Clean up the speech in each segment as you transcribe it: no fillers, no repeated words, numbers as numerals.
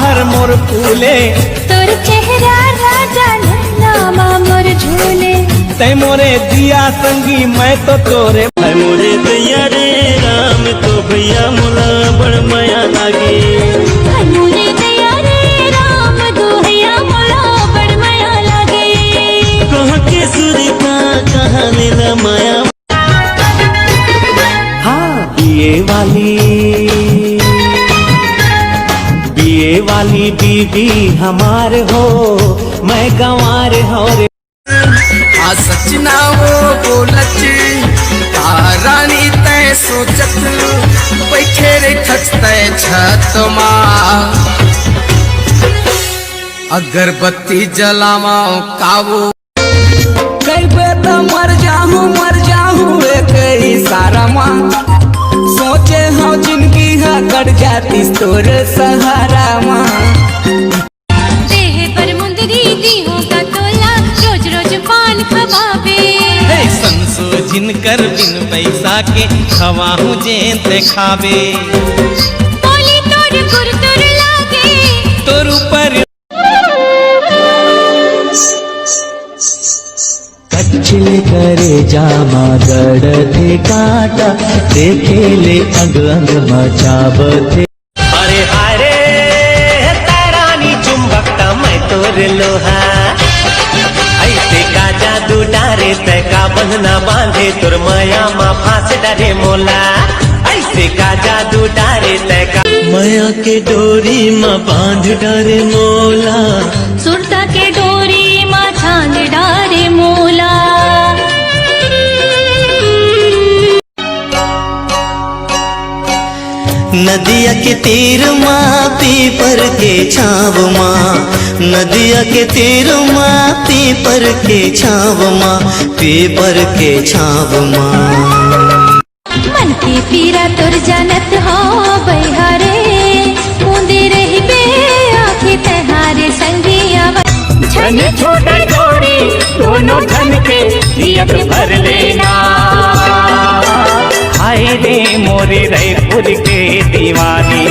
बाहर मोर फूले तोर चेहरा राजा नामा मोर झूले तै मोरे दिया संगी मैं तो तोरे मोरे दैया रे राम तो भैया मोला बड़ माया लागे मोरे दैया रे राम तो भैया मोला बड़ माया लागे कहाँ के सूर्य का कहाँ नीला माया। हाँ बीए वाली बीवी हमार हो मैं गंवार हो रे सचना वो बोलत रानी तय सोचत बैठे रे खचते छत माँ अगरबत्ती जलावाओ काबू कैबे तो मर जाहूँ कई सारा माँ सोचे हो जिंदगी है कट जाती तोर सहारा माँ देह पर मुंदरी दी होगा तोला रोज रोज पान खवावे संसो जिनकर बिन पैसा के खवाहू जेते खावे बोली तोर गुरतुर लागे तोर ऊपर कचले करे जामा गड़ थे काटा देखे ले अंग अंग मचावते अरे अरे तारानी चुंबकता मैं तोर लोहा ऐसे का जादू डारे तय का बंधना बांधे तुर माया माँ फांस डरे मोला ऐसे का जादू डारे तय का माया के डोरी माँ बांध डरे मोला सुरता के डोरी माँ छांद डारे मोला नदिया के तीर माँ पीपर के छाव माँ नदिया के तीर माँ पीपर के छाव माँ पीपर के छाव माँ मन के पीरा तोर जानत हो बहारे बूंदे रही बे आँखें तहारे संगिया छन छोटा छोड़ी दोनों ठन के एक भर लेना हाय रे मोरे रायपुर के दीवानी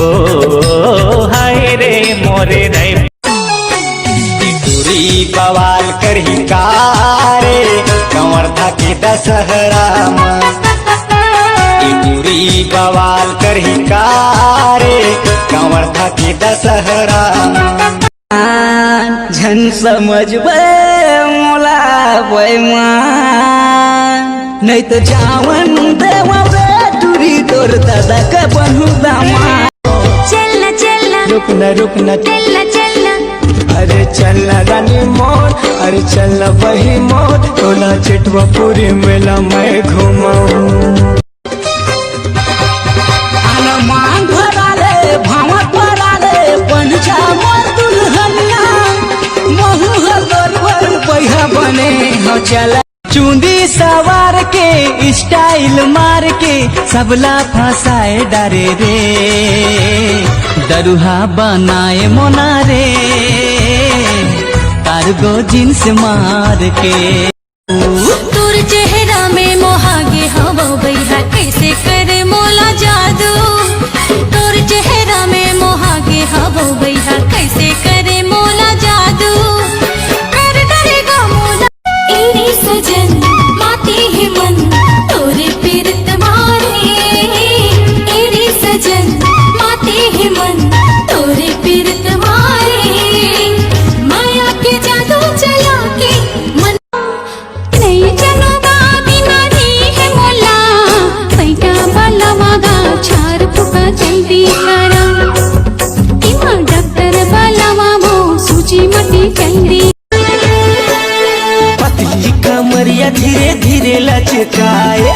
ओ हाय रे मोरे रायपुरी बवाल करही कारे कंवर था के दशहरा पूरी बवाल करही कारे कंवर था के दशहरा झन समझबे मोला बैमान नहीं तो जावन देवा बेटुरी तोर दादा के बनू दामा चलना चलना रुकना चलना चलना अरे चलना रानी मोर अरे चलना वही मोर तोला चिटवा पूरी मेला मैं घुमाऊं आना मांग भराले भावत भराले बन जा मोर दुल्हनिया महू हर पैहा बने हो चला चूंदी सवार के स्टाइल मार के सबला फंसाए डरे रे दरुहा बनाए मोना रे कार्गो जींस मार के तोर चेहरा में मोहागे हवा बैहा कैसे करे मोला जादू तोर चेहरा में मोहागे हवा बैहा कैसे करे मोला जादू कर डरेगा मोला एरी सजन माती है मन तोरे पीरत मारे एरी सजन माती है मन तोरे पीरत मारे माया के जादू चला के मन नहीं चलोगा बिना दी है मोला पैटा वाला वागा चार फुका जल्दी करा इमा डॉक्टर वाला मामो सूची मती जल्दी पतली कमरिया धीरे धीरे लचकाए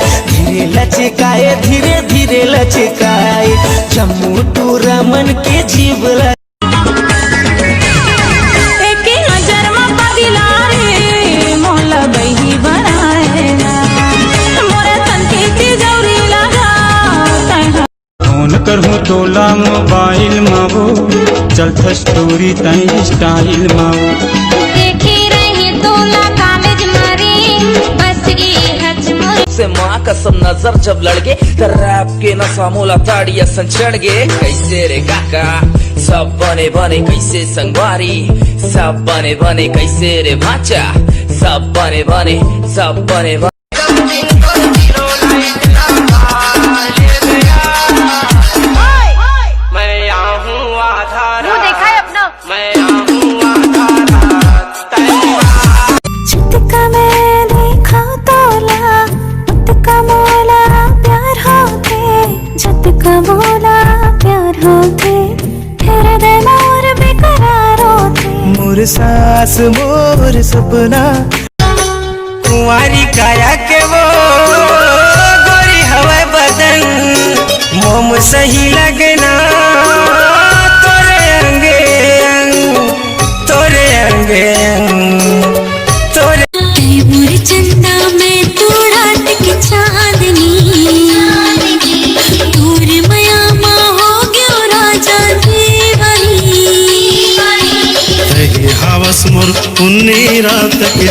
जम्मू टू रमन के जीवला करहूँ तोला मोबाइल मावो चलता स्टोरी तई स्टाइल मावो देखे रहे तोला कॉलेज मारे बस ये हच मोर से माँ कसम नजर जब लड़के तो रैप के नशा मोला ताड़िया संचड़ गे कैसे रे काका सब बने बने कैसे संगवारी सब बने बने कैसे रे भाचा सब बने बने सब बने बने मोर सास मोर सपना कुंवारी काया के वो गोरी हवा बदन मोम सही लगना तोरे अंगे अंग तोरे अंगे अंग तोरे मोर चंदा में तू रात की चांदनी दूर मया माँ हो गयो राजा जी वही हवस मोर पुन्नी रात के